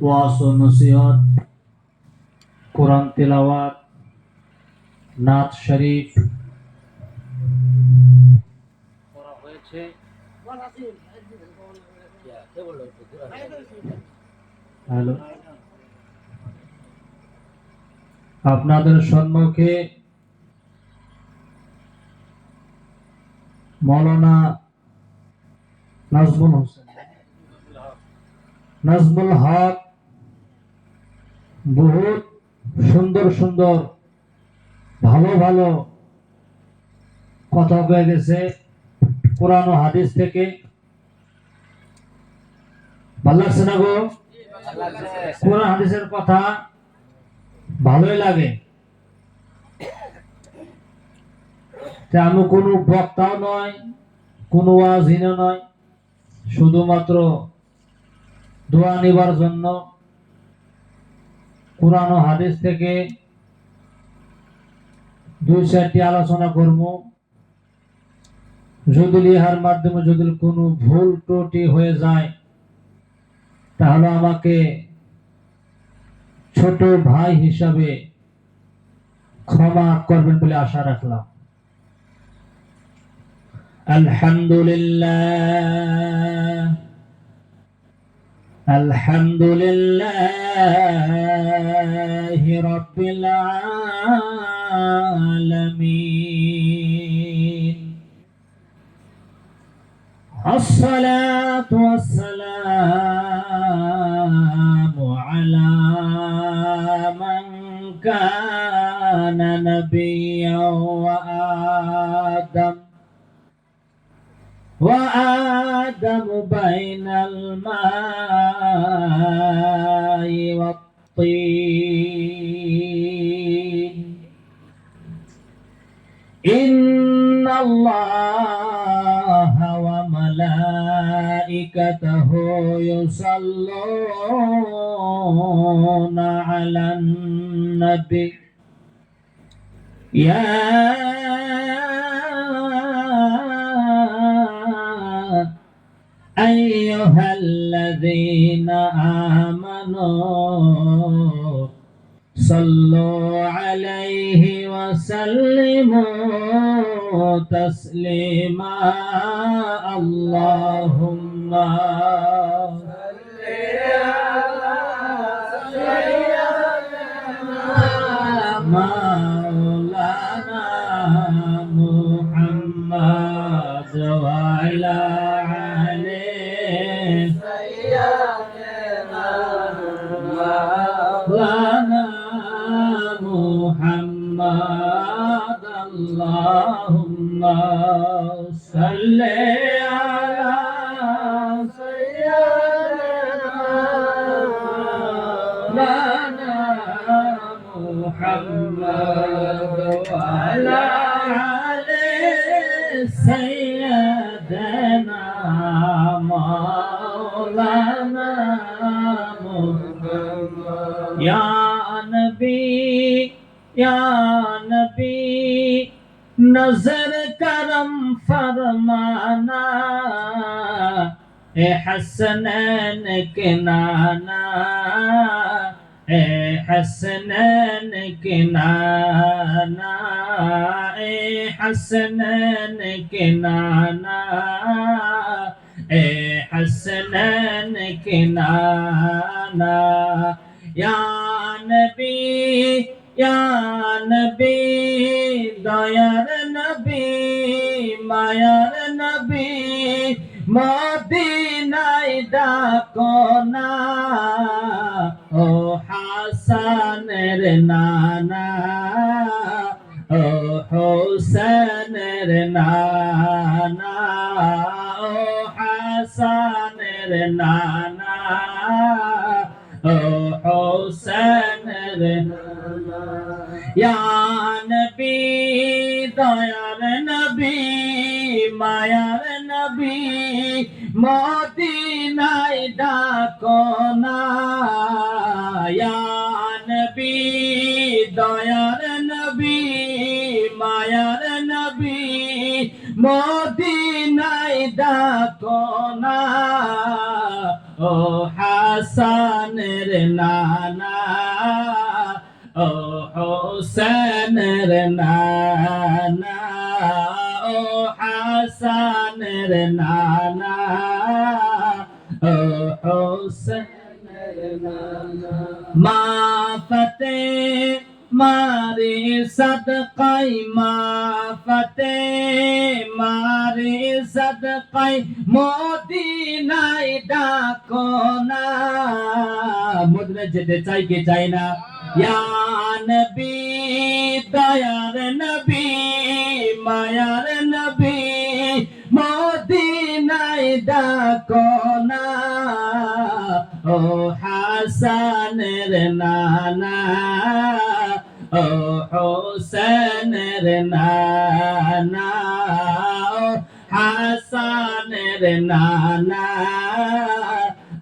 ওয়াজ ও নসিহত, কোরআন তিলাওয়াত, নাত শরীফ করা হয়েছে। হ্যালো, আপনাদের সম্মুখে মৌলানা নাজমুল হক বহুত সুন্দর সুন্দর ভালো ভালো কথা হয়ে গেছে কোরআন ও হাদিস থেকে। ভালো লাগছে না গো? কোরআন হাদিসের কথা ভালোই লাগে। আমি কোনো বক্তাও নয়, কোনো ওয়াজিনও নয়, শুধুমাত্র দোয়া নিবার জন্য কোরআন ও হাদিস থেকে দুই চারটি আলোচনা করব। যদি ইহার মাধ্যমে যদি কোনো ভুল ত্রুটি হয়ে যায় তাহলে আমাকে ছোট ভাই হিসাবে ক্ষমা করবেন বলে আশা রাখলাম। আলহামদুলিল্লাহ, আলহামদুলিল্লাহি রাব্বিল আলামিন। الصلاة والسلام على من كان نبيا وآدم بين الماء والطين. إن الله وملائكته يصلون على النبي يا أيها الذين آمنوا صلوا عليه وسلموا تسليما. اللهم صل على سيدنا مولانا محمد وعلى آله سيدنا مولانا محمد. اللهم صل على سيدنا مولانا محمد وعلى آل سيدنا مولانا محمد. يا नबी नजर करम फरमाना, ए हसनैन के नाना, ए हसनैन के नाना, ए हसनैन के नाना, ए हसनैन के नाना. या नबी दयार नबी मायार नबी মদিনায় ডাকো না, ও হাসানের নানা, ও হোসেনের নানা, ও হাসানের নানা, ও হোসেনের নানা. ইয়া নবী দয়ার নবী মায়ার নবী মদিনায় ডাকো না. ইয়া নবী দয়ার নবী মায়ার নবী মদিনায় ডাকো না, ও হাসানের নানা ও হোসেনের নানা ও হাসানের নানা ও হোসেনের নানা মা ফতে মারে সদকাই মা ফতে মারে সদকাই মদিনায় ডাকো না মদিনা যেতে চাই কি চাই না ইয়া নবী দয়ার নবী মায়ার নবী মদিনায় ডাকো না ও হাসানের নানা ও হোসেনের নানা ও হাসানের নানা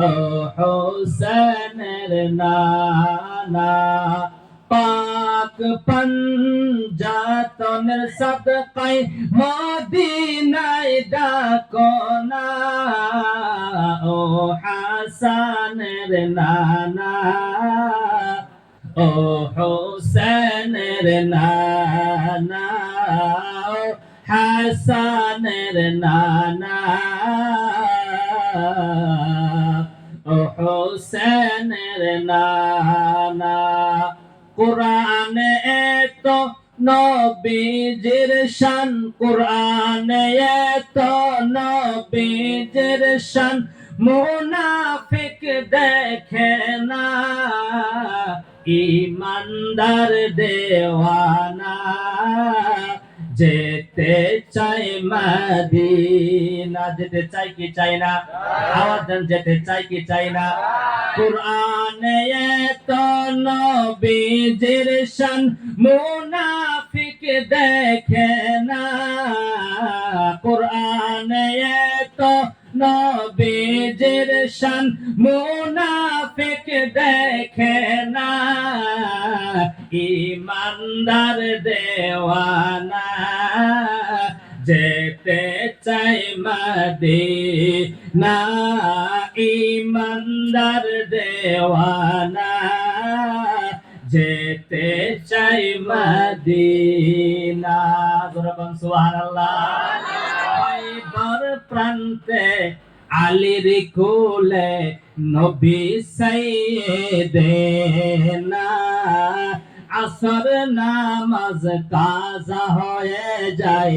ও হোসেনের নানা পাক পঞ্জাতনের সদকায় মদিনায় ডাকো না ও হাসানের নানা ও হোসেনের নানা ও হাসানের নানা ও হোসেনের নানা কুরআনে তো নবীজির শান কুরআনে তো নবীজির শান মুনাফিক দেখে না ইমানদার দেওয়ানা যেতে চাই মদিনা যেতে চাই কি চাই না আওয়াজ যেতে চাই কি চাই না কুরআনে তো নবীজির শান মুনাফিক দেখে না কুরআনে তো নবীজির শান মুনাফিক দেখে না ইমানদার দেওয়ানা যেতে চাই মদিনা ইমানদার দেওয়ানা যেতে চাই মদিনা সুবহানাল্লাহ খায়বার প্রান্তে আলীর কোলে নবী সাইয়েদেনা আসর নামাজ কাজা হয়ে যায়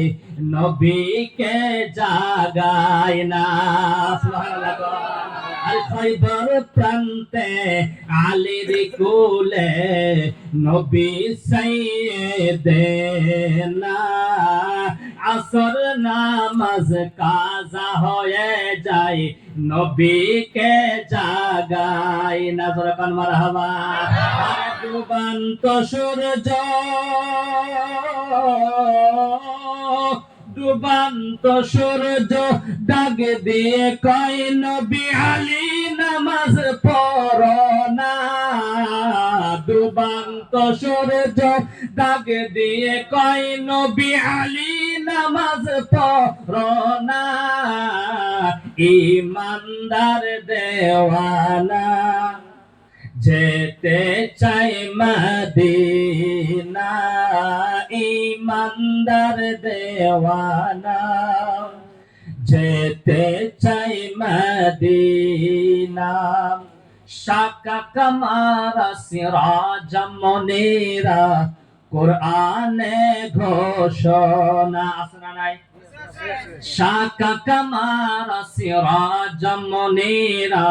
নবীকে জাগায় না সুবহানাল্লাহ আর খায়বার প্রান্তে আলীর কোলে নবী সাইয়েদেনা আসর নামাজ কাজা হয়ে যায় নবীকে জাগায় না জোরে মারহাবা ডুবান্ত সূর্য ডুবান্ত সূর্য ডাক দিয়ে কয় নবী আলী নামাজ পড়ো না ডুবান্ত সূর্য ডাক দিয়ে কয় নবী আলী নামাজ পড়ো না ইমানদার দেওয়ানা যেতে চাই মদিনা ইমানদার দেওয়ানা যেতে চাই মদিনা শাকা কামারা সিরাজ মনিরা কুরআনে ঘোষণা আসনা নাই শাকা কামারা সিরাজ মনিরা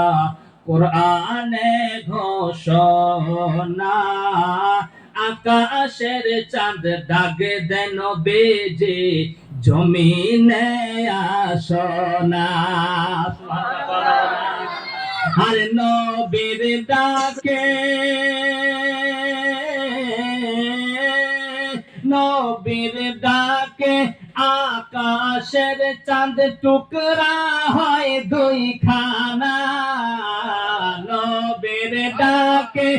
কুরআনে ঘোষণা আকাশের চাঁদ দাগ দেন নবীজি জমিনে আসনা আর নবীর ডাকে নবীর ডাকে আকাশের চাঁদ টুকরা হয় দুই খানা নবীর ডাকে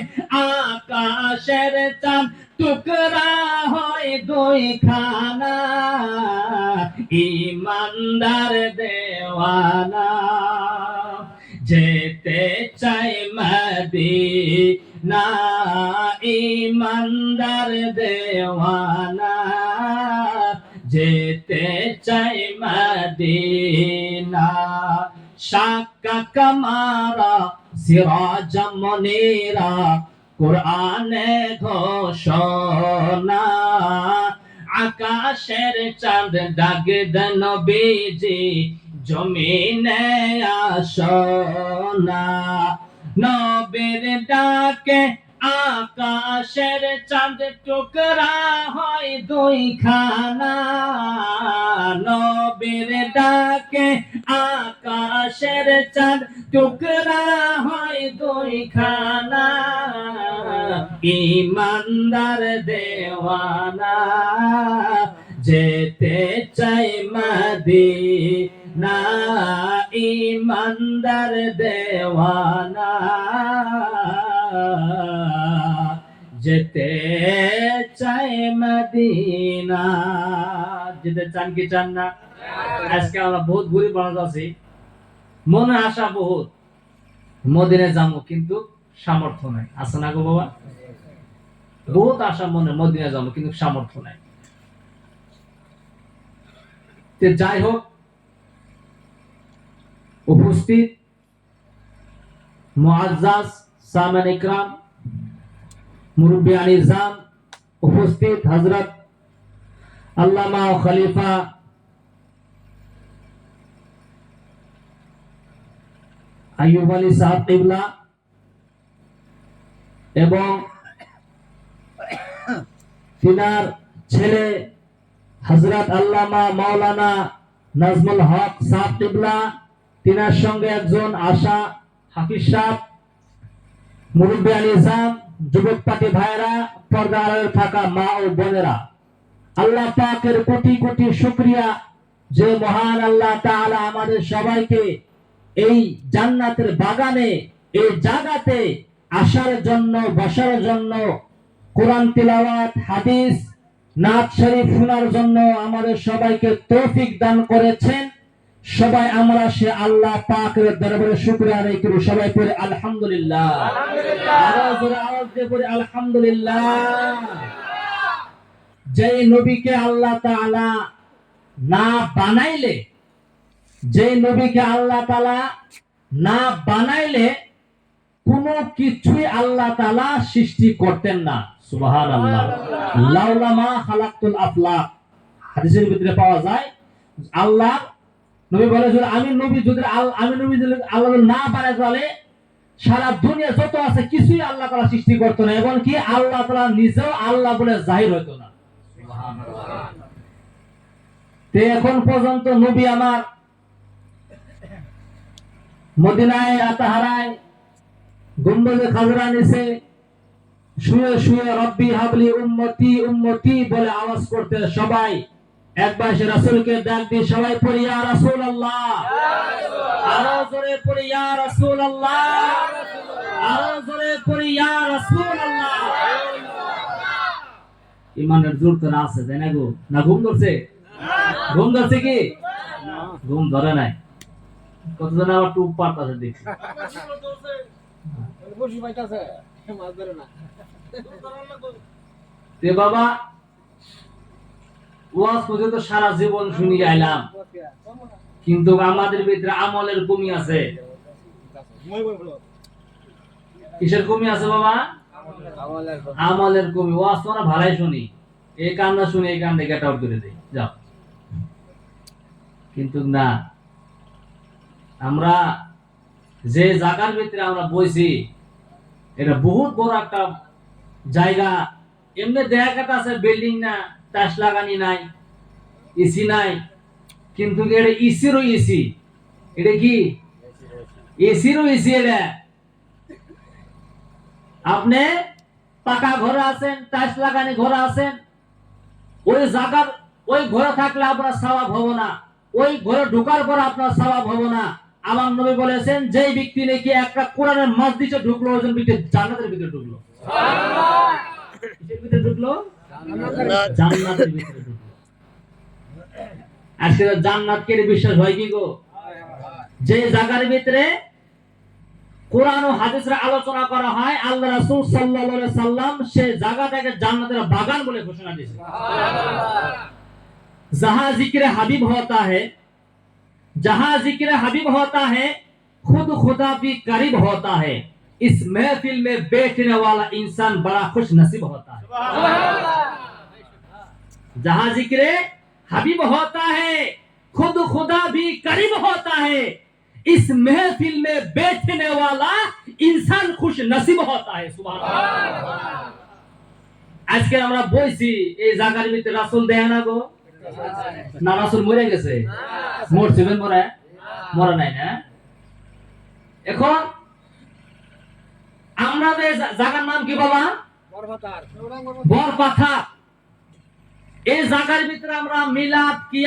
আকাশের চাঁদ টুকরা হয় দুই খানা ইমানদার দেওয়ানা যেতে চাই মদিনা ইমানদার দেওয়ানা যেতে চাই মদিনা শাক্কা কামারা সিরাজ মনিরা কুরআনে ঘোষণা আকাশের চাঁদ ডাক দেন নবীজি জমিনে আসনা নবীর ডাকে আকাশের চাঁদ টুকরা হয় দুই খানা নবীর ডাকে আকাশের চাঁদ টুকরা হয় দুই খানা ইমানদার দেওয়ানা যেতে চাই মদিনা ইমানদার দেওয়ানা যেতে চাই মদিনা যেতে চান কি চান না আজকে আমরা বহুত গরিব মানুষ আছি মনে আশা বহুত মদিনায় যাবো কিন্তু সামর্থ্য নাই আছে না গো বাবা বহুত আশা মনে মদিনায় যাবো কিন্তু সামর্থ্য নাই যাই হোক উপস্থিত মুআজ্জাজ সামিন ইকরাম মুরব্বিয়ান ইজাম উপস্থিত হযরত আল্লামা ও খলিফা আইয়ুব আলী সাহেব কিবলা এবং তিনার ছেলে হযরত আল্লামা মাওলানা নাজমুল হক সাহেব কিবলা তিনার সঙ্গে একজন আশা হাফিজ সাহেব মুরব্বিয়ান ইজাম যুবক পার্টি ভাইরা পর্দা আড়ালে থাকা মা ও বোনেরা আল্লাহ পাকের কোটি কোটি শুকরিয়া যে মহান আল্লাহ তাআলা আমাদের সবাইকে এই জান্নাতের বাগানে এই জায়গাতে আসার জন্য বসার জন্য কোরআন তিলাওয়াত হাদিস নাত শরীফ শোনার জন্য আমাদের সবাইকে তৌফিক দান করেছেন সবাই আমরা সে আল্লাহ পাকের দরবারে শুকরিয়া আদায় করি সবাই পড়ে আলহামদুলিল্লাহ আওয়াজ দিয়ে পড়ে আলহামদুলিল্লাহ যে নবীকে আল্লাহ তাআলা না বানাইলে যে নবীকে আল্লাহ তাআলা না বানাইলে কোনো কিছুই আল্লাহ তাআলা সৃষ্টি করতেন না সুবহানাল্লাহ লাউলা মা খালাকতুল আফলাক হাদিসের ভিতরে পাওয়া যায় আল্লাহ নবী বলে যে আমি নবী যদি আল্লাহ না বানায় তাহলে সারা দুনিয়া যত আছে কিছুই আল্লাহ তাআলা সৃষ্টি করতো না এবং কি আল্লাহ তাআলা নিজেও আল্লাহ বলে জাহির হতো না সুবহানাল্লাহ তে এখন পর্যন্ত নবী আমার মদিনায় আতাহারায় গম্বুজে খাজরা নিচে শুয়ে শুয়ে রব্বি হাবলি উম্মতি উম্মতি বলে আওয়াজ করতে সবাই একবার সে রাসূলকে ডাক দিয়ে সবাই পড়ি ইয়া রাসূলুল্লাহ আরো জোরে পড়ি ইয়া রাসূলুল্লাহ আরো জোরে পড়ি ইয়া রাসূলুল্লাহ ইমানের জোর তো না আছে তাই না গো না ঘুম ধরছে ঘুম ধরছে কি ঘুম ধরে নাই কতজন আবার টুপ পারতাছে দেখছি বসি পাইতাছে মাছ ধরে না তে বাবা ওয়াজ পর্যন্ত সারা জীবন শুনি আইলাম কিন্তু আমাদের ভিতরে আমলের কমি আছে কিসের কমি আছে বাবা আমলের কমি ওয়াজ তো না ভালোই শুনি এই কান্না শুনি এই কান্দে গেট আউট করে দেই যাও কিন্তু না আমরা যে জায়গার ভিতরে আমরা বইছি এটা বহুত বড় একটা জায়গা এমনি জায়গাটা আছে বিল্ডিং না টাইলস লাগানি নাই এসি নাই কিন্তু এটা এসিরও এসি এটা কি এসিরও এসি এটা আপনি পাকা ঘরে আছেন টাইলস লাগানি ঘরে আছেন ওই জায়গার ওই ঘরে থাকলে আপনার সওয়াব হবে না ওই ঘরে ঢোকার পর আপনার সওয়াব হবে না আমার নবী বলেছেন যে ব্যক্তি নাকি একটা কোরআনের মসজিদে ঢুকলো ওজন ব্যক্তি জান্নাতের ভিতরে ঢুকলো সুবহানাল্লাহ কিসের ভিতরে ঢুকলো জান্নাতের ভিতরে ঢুকলো আজকে জান্নাতকে বিশ্বাস হয় কি গো যে জায়গার ভিতরে কোরআন ও হাদিসের আলোচনা করা হয়, আল্লাহ রাসূল সাল্লাল্লাহু আলাইহি সাল্লাম সে জায়গাটাকে জান্নাতের বাগান বলে ঘোষণা দিয়েছেন। जहां जिक्र हबीब होता है, जहां जिक्र हबीब होता है, खुद खुदा भी करीब होता है। इस महफिल में बैठने वाला इंसान बड़ा खुश नसीब होता है। जहां जिक्र हबीब होता है, खुद खुदा भी करीब होता है। इस महफिल में बैठने वाला इंसान खुश नसीब होता है। सुभान अल्लाह। আজকে আমরা বইছি এই জায়গার ভিতরে রাসূল দেয় না গো, না রাসূল মরে গেছে? মরছিলেন মরে? মরে নাই না? এখন আমরা যে জায়গার নাম কি বাবা? বরপাথা। এই জায়গার ভিতরে আমরা মিলাদ কি